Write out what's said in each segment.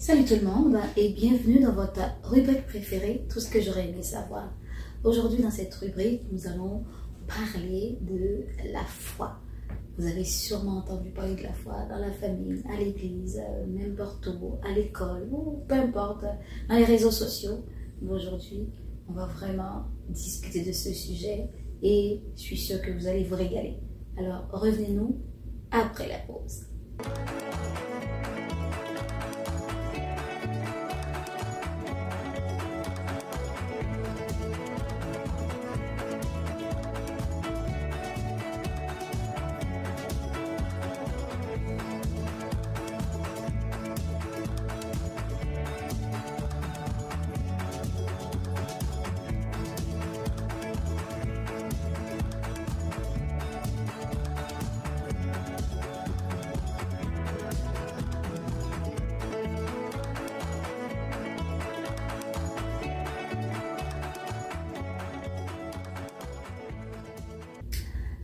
Salut tout le monde et bienvenue dans votre rubrique préférée, tout ce que j'aurais aimé savoir. Aujourd'hui dans cette rubrique, nous allons parler de la foi. Vous avez sûrement entendu parler de la foi dans la famille, à l'église, n'importe où, à l'école, ou peu importe, dans les réseaux sociaux. Mais aujourd'hui, on va vraiment discuter de ce sujet et je suis sûre que vous allez vous régaler. Alors revenez-nous après la pause.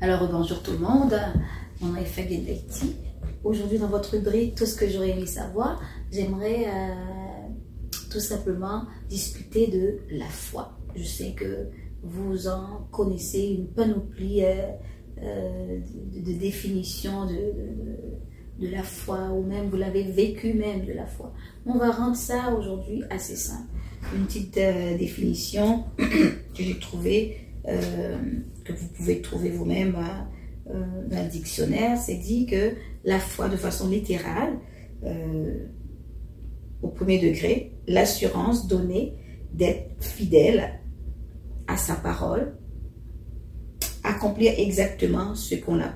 Alors bonjour tout le monde, mon nom est Fabienne Leiti. Aujourd'hui dans votre rubrique Tout ce que j'aurais aimé savoir, j'aimerais tout simplement discuter de la foi. Je sais que vous en connaissez une panoplie de définitions de la foi, ou même vous l'avez vécu même de la foi. On va rendre ça aujourd'hui assez simple. Une petite définition que j'ai trouvée, que vous pouvez trouver vous-même dans le dictionnaire, c'est dit que la foi, de façon littérale, au premier degré, l'assurance donnée d'être fidèle à sa parole, accomplir exactement ce qu'on a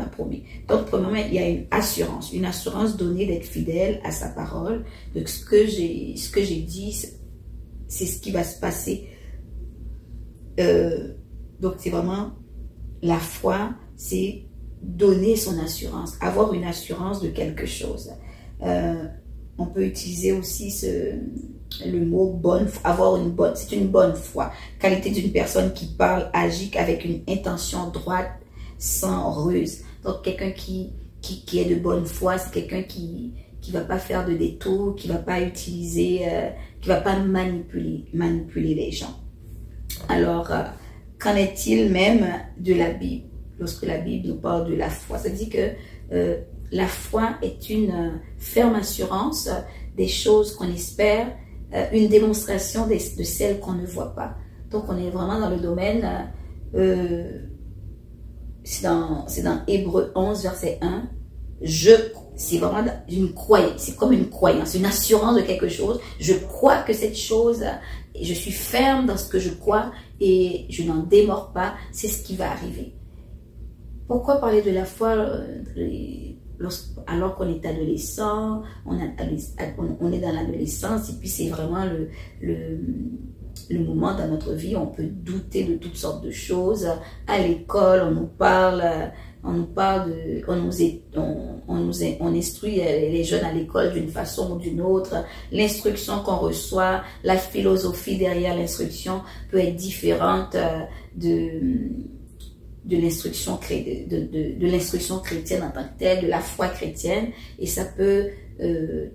promis. Donc, premièrement, il y a une assurance donnée d'être fidèle à sa parole. Donc, ce que j'ai dit, c'est ce qui va se passer. Donc, c'est vraiment la foi, c'est donner son assurance, avoir une assurance de quelque chose. On peut utiliser aussi le mot bonne, c'est une bonne foi. Qualité d'une personne qui parle, agit avec une intention droite, sans ruse. Donc, quelqu'un qui est de bonne foi, c'est quelqu'un qui va pas faire de détour, qui va pas utiliser, qui va pas manipuler les gens. Alors, qu'en est-il même de la Bible? Lorsque la Bible nous parle de la foi, ça dit que la foi est une ferme assurance des choses qu'on espère, une démonstration de celles qu'on ne voit pas. Donc, on est vraiment dans le domaine, c'est dans Hébreux 11, verset 1, c'est vraiment une croyance, c'est comme une croyance, une assurance de quelque chose. Je crois que cette chose, je suis ferme dans ce que je crois et je n'en démords pas, c'est ce qui va arriver. Pourquoi parler de la foi alors qu'on est adolescent, on est dans l'adolescence et puis c'est vraiment le moment dans notre vie où on peut douter de toutes sortes de choses. À l'école, on instruit les jeunes à l'école d'une façon ou d'une autre. L'instruction qu'on reçoit, la philosophie derrière l'instruction peut être différente de l'instruction chrétienne en tant que telle, de la foi chrétienne, et ça peut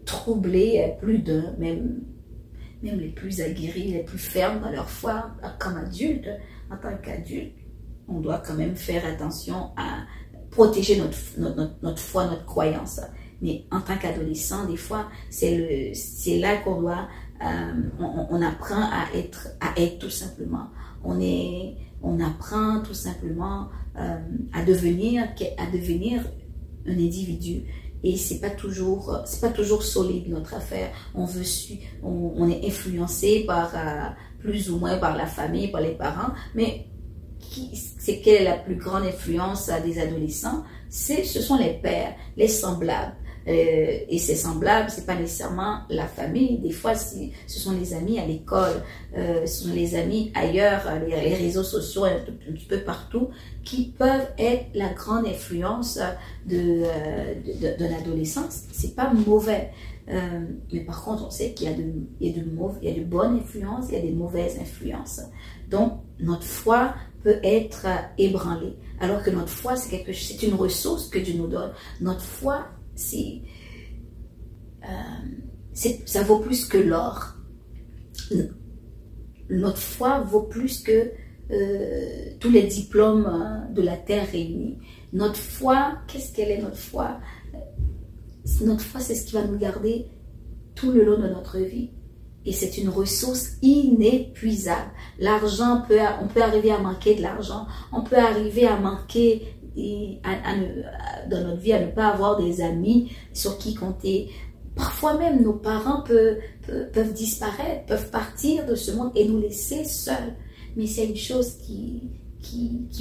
troubler plus d'un, même les plus aguerris, les plus fermes dans leur foi, comme adultes. En tant qu'adultes, on doit quand même faire attention à protéger notre foi, notre croyance. Mais en tant qu'adolescent, des fois, c'est là qu'on doit, on apprend à être tout simplement. On apprend tout simplement à devenir un individu. Et c'est pas toujours solide notre affaire. On est influencé par plus ou moins par la famille, par les parents, mais quelle est la plus grande influence des adolescents? Ce sont les pères, les semblables. Et ces semblables, c'est pas nécessairement la famille. Des fois, ce sont les amis à l'école, ce sont les amis ailleurs, les réseaux sociaux, un petit peu partout, qui peuvent être la grande influence de l'adolescence. C'est pas mauvais. Mais par contre, on sait qu'il y a de bonnes influences, il y a des mauvaises influences. Donc, notre foi peut être ébranlée. Alors que notre foi, c'est une ressource que Dieu nous donne. Notre foi, c'est ça vaut plus que l'or. Notre foi vaut plus que tous les diplômes de la terre réunis. Notre foi, qu'est-ce qu'elle est notre foi? Notre foi, c'est ce qui va nous garder tout le long de notre vie. Et c'est une ressource inépuisable. L'argent, on peut arriver à manquer de l'argent. On peut arriver à manquer dans notre vie, à ne pas avoir des amis sur qui compter. Parfois même, nos parents peuvent disparaître, peuvent partir de ce monde et nous laisser seuls. Mais c'est une chose qui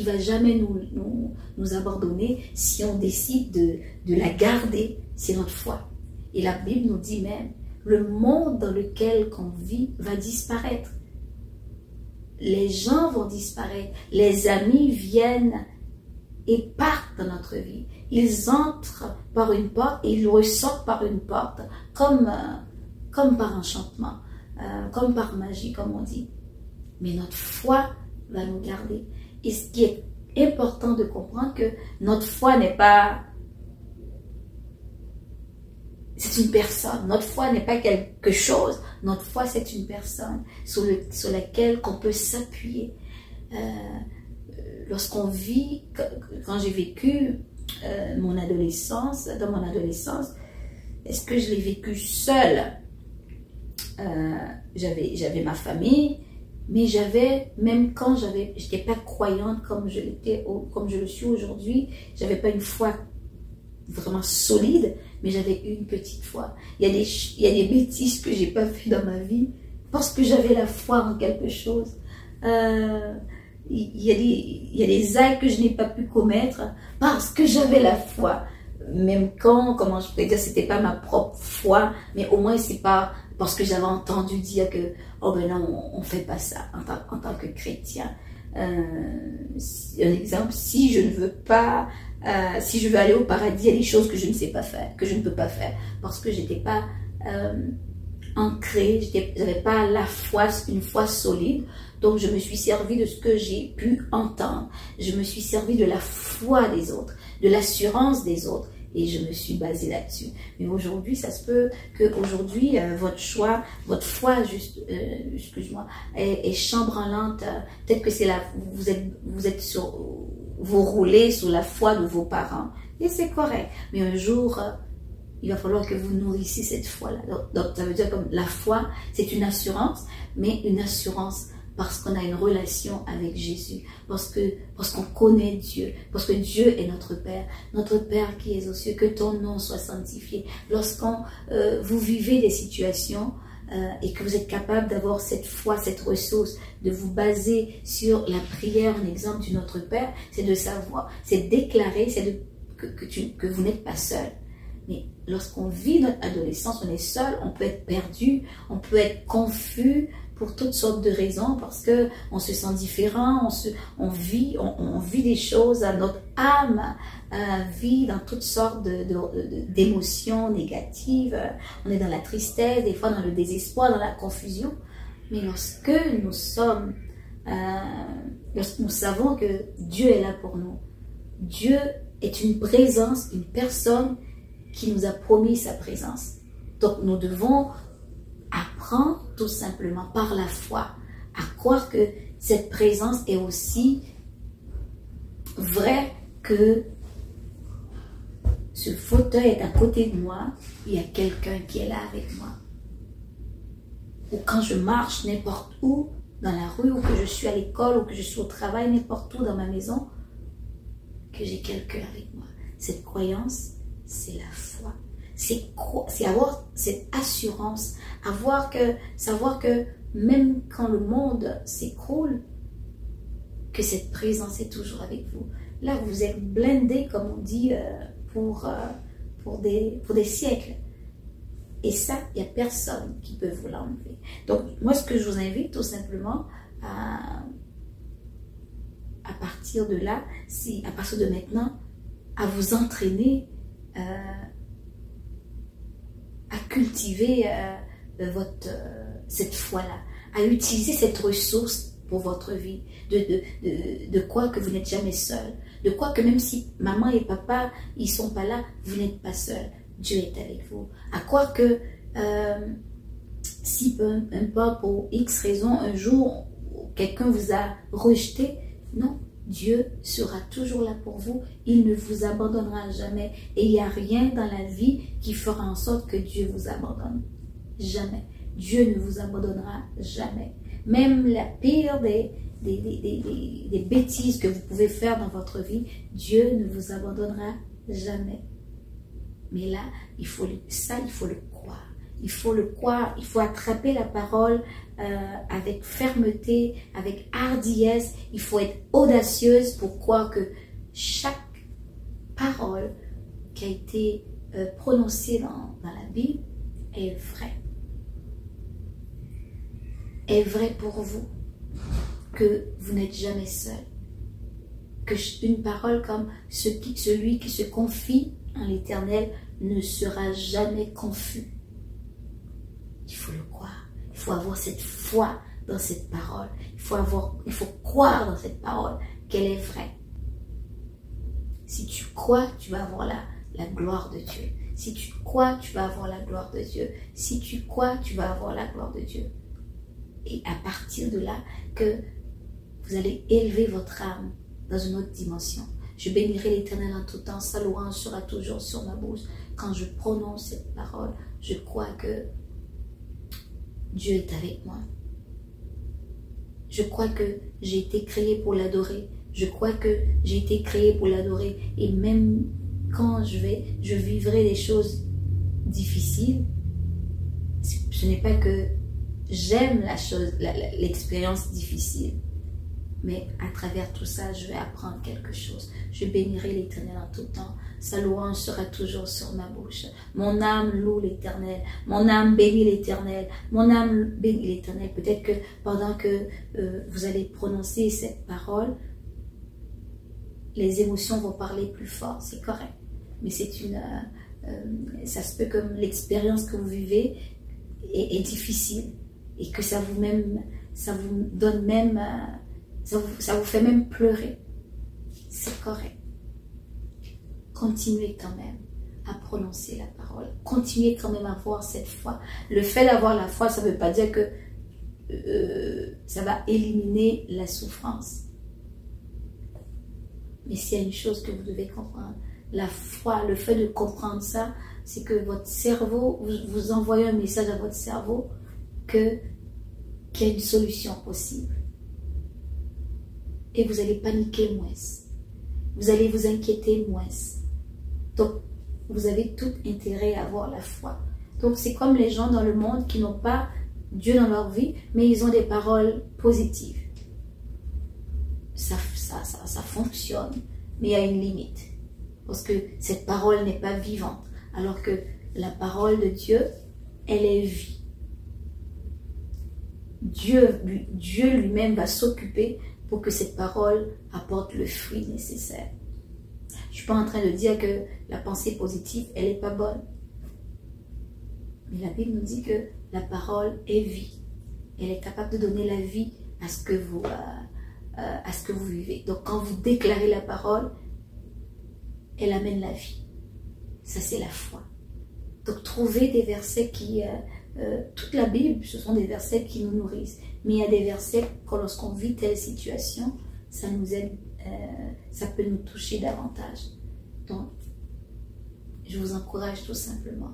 va jamais nous abandonner si on décide de la garder. C'est notre foi. Et la Bible nous dit même, le monde dans lequel on vit va disparaître. Les gens vont disparaître. Les amis viennent et partent dans notre vie. Ils entrent par une porte et ils ressortent par une porte, comme par enchantement, comme par magie, comme on dit. Mais notre foi va nous garder. Et ce qui est important de comprendre, que notre foi n'est pas... C'est une personne. Notre foi n'est pas quelque chose. Notre foi, c'est une personne sur laquelle on peut s'appuyer. Lorsqu'on vit, quand j'ai vécu dans mon adolescence, est-ce que je l'ai vécu seule? J'avais ma famille, mais même quand j'étais pas croyante comme je le suis aujourd'hui, j'avais pas une foi vraiment solide, mais j'avais une petite foi. Il y a des bêtises que j'ai pas fait dans ma vie parce que j'avais la foi en quelque chose. Il y a des actes que je n'ai pas pu commettre parce que j'avais la foi. Même comment je pourrais dire, c'était pas ma propre foi, mais au moins c'est pas parce que j'avais entendu dire que, oh ben non, on fait pas ça en tant que chrétien. Un exemple, si je veux aller au paradis, il y a des choses que je ne sais pas faire, que je ne peux pas faire, parce que j'étais pas ancrée, j'avais pas une foi solide. Donc je me suis servi de ce que j'ai pu entendre. Je me suis servi de la foi des autres, de l'assurance des autres, et je me suis basée là-dessus. Mais aujourd'hui, ça se peut que aujourd'hui votre foi, excuse-moi, est chambranlante. Peut-être que vous roulez sous la foi de vos parents, et c'est correct. Mais un jour, il va falloir que vous nourrissiez cette foi-là. Donc ça veut dire que la foi, c'est une assurance, mais une assurance parce qu'on a une relation avec Jésus, parce qu'on connaît Dieu, parce que Dieu est notre Père qui est aux cieux, que ton nom soit sanctifié. Lorsqu'on vous vivez des situations et que vous êtes capable d'avoir cette foi, cette ressource, de vous baser sur la prière, un exemple du Notre Père, c'est de savoir, c'est déclarer, que vous n'êtes pas seul. Mais lorsqu'on vit notre adolescence, on est seul, on peut être perdu, on peut être confus pour toutes sortes de raisons, parce que on se sent différent, on vit des choses, notre âme vit dans toutes sortes d'émotions négatives. On est dans la tristesse, des fois dans le désespoir, dans la confusion. Mais lorsque nous savons que Dieu est là pour nous, Dieu est une présence, une personne qui nous a promis sa présence. Donc nous devons apprendre tout simplement par la foi à croire que cette présence est aussi vraie, que ce fauteuil est à côté de moi, il y a quelqu'un qui est là avec moi. Ou quand je marche n'importe où, dans la rue, ou que je suis à l'école, ou que je suis au travail, n'importe où dans ma maison, que j'ai quelqu'un avec moi. Cette croyance, c'est la foi. C'est avoir cette assurance, savoir que même quand le monde s'écroule, que cette présence est toujours avec vous. Là, vous êtes blindé, comme on dit, pour des siècles. Et ça, il n'y a personne qui peut vous l'enlever. Donc, moi, ce que je vous invite tout simplement à partir de là, à partir de maintenant, à vous entraîner à cultiver cette foi-là, à utiliser cette ressource pour votre vie, de quoi que vous n'êtes jamais seul, de quoi que même si maman et papa ils sont pas là, vous n'êtes pas seul, Dieu est avec vous, à croire que si peu importe pour X raison, un jour, quelqu'un vous a rejeté, non, Dieu sera toujours là pour vous. Il ne vous abandonnera jamais. Et il n'y a rien dans la vie qui fera en sorte que Dieu vous abandonne. Jamais. Dieu ne vous abandonnera jamais. Même la pire des bêtises que vous pouvez faire dans votre vie, Dieu ne vous abandonnera jamais. Mais là, il faut le croire. Il faut le croire, il faut attraper la parole avec fermeté, avec hardiesse. Il faut être audacieuse pour croire que chaque parole qui a été prononcée dans la Bible est vraie. Est vraie pour vous, que vous n'êtes jamais seul. Que une parole comme celui qui se confie en l'Éternel ne sera jamais confus. Il faut le croire. Il faut avoir cette foi dans cette parole. Il faut croire dans cette parole qu'elle est vraie. Si tu crois, tu vas avoir la gloire de Dieu. Si tu crois, tu vas avoir la gloire de Dieu. Si tu crois, tu vas avoir la gloire de Dieu. Et à partir de là, que vous allez élever votre âme dans une autre dimension. Je bénirai l'Éternel en tout temps. Sa louange sera toujours sur ma bouche. Quand je prononce cette parole, je crois que Dieu est avec moi. Je crois que j'ai été créé pour l'adorer. Je crois que j'ai été créé pour l'adorer. Et même quand je vivrai des choses difficiles, ce n'est pas que j'aime l'expérience difficile. Mais à travers tout ça, je vais apprendre quelque chose. Je bénirai l'Éternel en tout temps. Sa louange sera toujours sur ma bouche. Mon âme loue l'Éternel. Mon âme bénit l'Éternel. Mon âme bénit l'Éternel. Peut-être que pendant que vous allez prononcer cette parole, les émotions vont parler plus fort. C'est correct. Mais ça se peut comme l'expérience que vous vivez est difficile. Et que ça vous donne même... ça vous fait même pleurer. C'est correct. Continuez quand même à prononcer la parole. Continuez quand même à avoir cette foi. Le fait d'avoir la foi, ça ne veut pas dire que ça va éliminer la souffrance. Mais s'il y a une chose que vous devez comprendre, la foi, le fait de comprendre ça, c'est que votre cerveau, vous envoyez un message à votre cerveau qu'il y a une solution possible. Et vous allez paniquer moins. Vous allez vous inquiéter moins. Donc, vous avez tout intérêt à avoir la foi. Donc, c'est comme les gens dans le monde qui n'ont pas Dieu dans leur vie, mais ils ont des paroles positives. Ça fonctionne, mais il y a une limite. Parce que cette parole n'est pas vivante. Alors que la parole de Dieu, elle est vie. Dieu lui-même va s'occuper pour que cette parole apporte le fruit nécessaire. Je ne suis pas en train de dire que la pensée positive, elle n'est pas bonne. Mais la Bible nous dit que la parole est vie. Elle est capable de donner la vie à ce que vous vivez. Donc quand vous déclarez la parole, elle amène la vie. Ça, c'est la foi. Donc trouvez des versets qui... toute la Bible, ce sont des versets qui nous nourrissent. Mais il y a des versets que lorsqu'on vit telle situation, ça nous aide, ça peut nous toucher davantage. Donc, je vous encourage tout simplement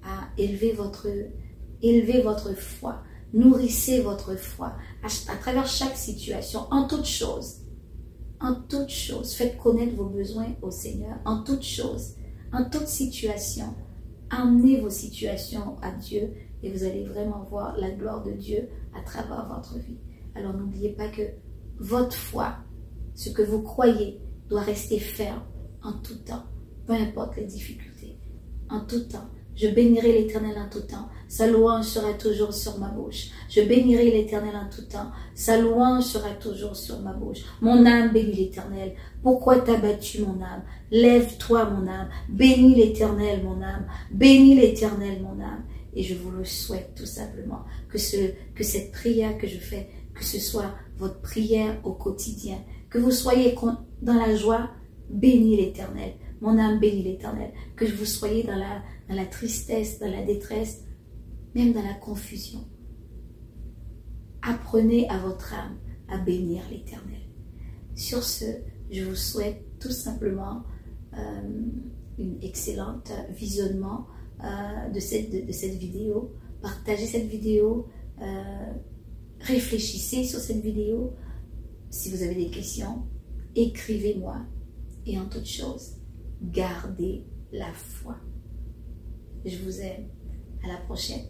à élever votre foi. Nourrissez votre foi à travers chaque situation, en toute chose. En toute chose, faites connaître vos besoins au Seigneur. En toute chose, en toute situation, emmenez vos situations à Dieu et vous allez vraiment voir la gloire de Dieu à travers votre vie. Alors n'oubliez pas que votre foi, ce que vous croyez, doit rester ferme en tout temps, peu importe les difficultés. En tout temps, je bénirai l'Éternel en tout temps. Sa louange sera toujours sur ma bouche. Je bénirai l'Éternel en tout temps. Sa louange sera toujours sur ma bouche. Mon âme bénit l'Éternel. Pourquoi t'as battu mon âme? Lève-toi mon âme. Bénis l'Éternel mon âme. Bénis l'Éternel mon âme. Et je vous le souhaite tout simplement. Que cette prière que je fais, que ce soit votre prière au quotidien. Que vous soyez dans la joie, bénis l'Éternel. Mon âme bénit l'Éternel. Que vous soyez dans la tristesse, dans la détresse, même dans la confusion. Apprenez à votre âme à bénir l'Éternel. Sur ce, je vous souhaite tout simplement une excellente visionnement de cette vidéo. Partagez cette vidéo, réfléchissez sur cette vidéo. Si vous avez des questions, écrivez-moi. Et en toute chose, gardez la foi. Je vous aime. À la prochaine.